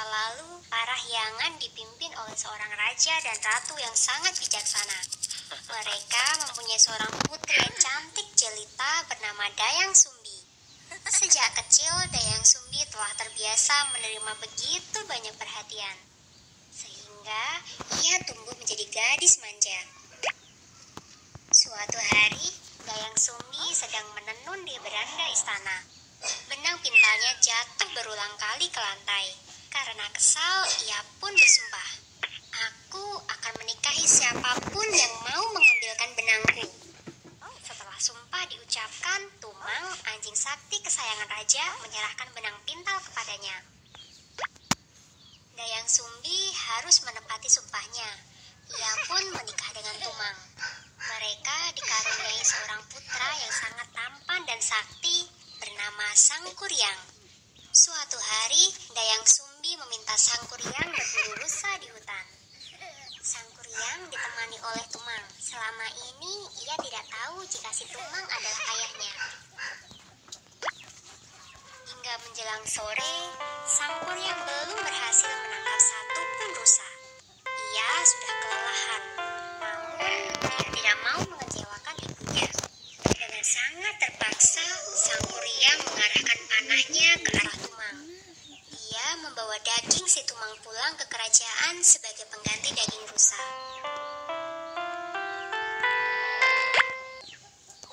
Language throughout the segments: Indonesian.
lalu, Parahyangan dipimpin oleh seorang raja dan ratu yang sangat bijaksana. Mereka mempunyai seorang putri yang cantik jelita bernama Dayang Sumbi. Sejak kecil, Dayang Sumbi telah terbiasa menerima begitu banyak perhatian, sehingga ia tumbuh menjadi gadis manja. Suatu hari, Dayang Sumbi sedang menenun di beranda istana. Benang pintalnya jatuh berulang kali ke lantai. Karena kesal, ia pun bersumpah, "Aku akan menikahi siapapun yang mau mengambilkan benangku." Setelah sumpah diucapkan, Tumang, anjing sakti kesayangan raja, menyerahkan benang pintal kepadanya. Dayang Sumbi harus menepati sumpahnya. Ia pun menikah dengan Tumang. Mereka dikaruniai seorang putra yang sangat tampan dan sakti bernama Sangkuriang. Suatu hari, Dayang Sumbi meminta Sangkuriang berburu rusa di hutan. Sangkuriang ditemani oleh Tumang. Selama ini, ia tidak tahu jika si Tumang adalah ayahnya. Hingga menjelang sore, Sangkuriang belum berhasil menangkap satu pun rusa. Ia sudah kelelahan, namun ia tidak mau mengecewakan ibunya. Dengan sangat terpaksa, Sangkuriang mengarahkan panahnya ke arah Tumang. Dia membawa daging si Tumang pulang ke kerajaan sebagai pengganti daging rusa.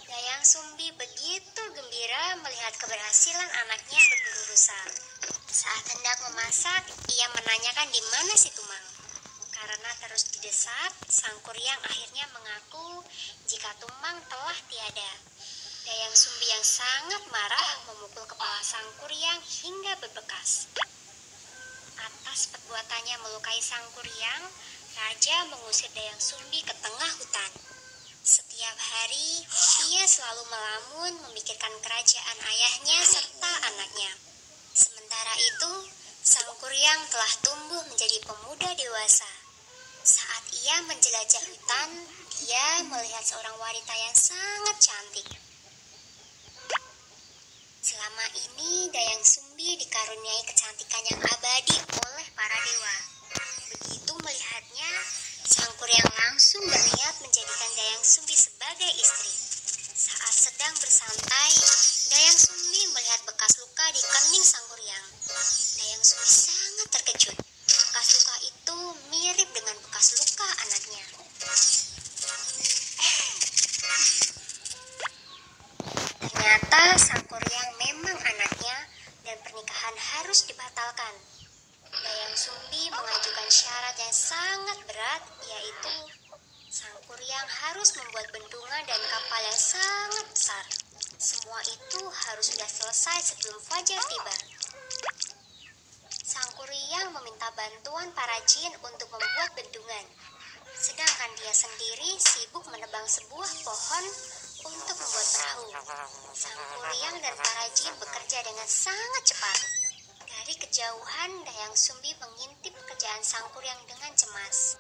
Dayang Sumbi begitu gembira melihat keberhasilan anaknya berburu rusa. Saat hendak memasak, ia menanyakan di mana si Tumang. Karena terus didesak, Sangkuriang akhirnya mengaku jika Tumang telah tiada. Dayang Sumbi yang sangat marah memukul kepala Sangkuriang hingga berbekas. Atas perbuatannya melukai Sangkuriang, raja mengusir Dayang Sumbi ke tengah hutan. Setiap hari, ia selalu melamun memikirkan kerajaan ayahnya serta anaknya. Sementara itu, Sangkuriang telah tumbuh menjadi pemuda dewasa. Saat ia menjelajah hutan, dia melihat seorang wanita yang sangat cantik. Selama ini, Dayang Sumbi dikaruniai kecantikan yang abadi oleh para dewa. Begitu melihatnya, Sangkuriang langsung berniat menjadikan Dayang Sumbi sebagai istri. Saat sedang bersantai, Dayang Sumbi melihat bekas luka di kening Sangkuriang. Dayang Sumbi sangat terkejut. Bekas luka itu mirip dengan bekas luka anaknya. Ternyata Sangkuriang memang anaknya dan pernikahan harus dibatalkan. Dayang Sumbi mengajukan syarat yang sangat berat, yaitu Sangkuriang harus membuat bendungan dan kapal yang sangat besar. Semua itu harus sudah selesai sebelum fajar tiba. Sangkuriang meminta bantuan para jin untuk membuat bendungan, sedangkan dia sendiri sibuk menebang sebuah pohon untuk membuat perahu. Sangkuriang dan para jin bekerja dengan sangat cepat. Dari kejauhan, Dayang Sumbi mengintip pekerjaan Sangkuriang dengan cemas.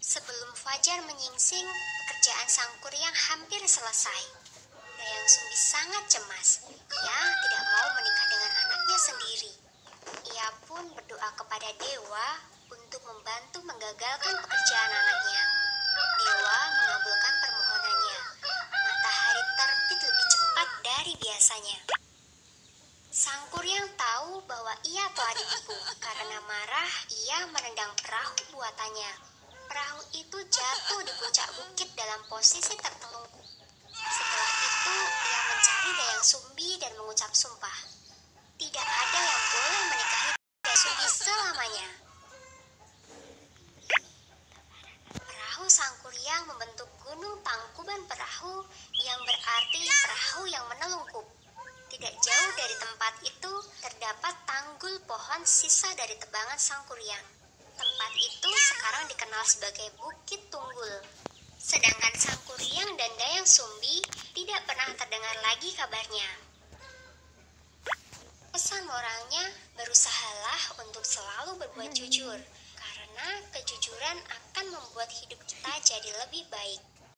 Sebelum fajar menyingsing, pekerjaan Sangkuriang hampir selesai. Dayang Sumbi sangat cemas. Ia tidak mau menikah dengan anaknya sendiri. Ia pun berdoa kepada dewa untuk membantu menggagalkan pekerjaan anaknya. Dewa mengabulkan permohonannya. Matahari terbit lebih cepat dari biasanya. Sangkuriang tahu bahwa ia telah ditipu. Karena marah, ia menendang perahu buatannya. Perahu itu jatuh di puncak bukit dalam posisi tertelungkup. Setelah itu, ia mencari Dayang Sumbi dan mengucap sumpah. Tidak ada yang boleh menikahi Dayang Sumbi selamanya. Perahu Sangkuriang membentuk gunung Tangkuban Perahu yang berarti perahu yang menelungkup. Tidak jauh dari tempat itu terdapat tanggul pohon sisa dari tebangan Sangkuriang. Tempat itu sekarang dikenal sebagai Bukit Tunggul. Sedangkan Sangkuriang dan Dayang Sumbi tidak pernah terdengar lagi kabarnya. Pesan moralnya, berusahalah untuk selalu berbuat jujur, karena kejujuran akan membuat hidup kita jadi lebih baik.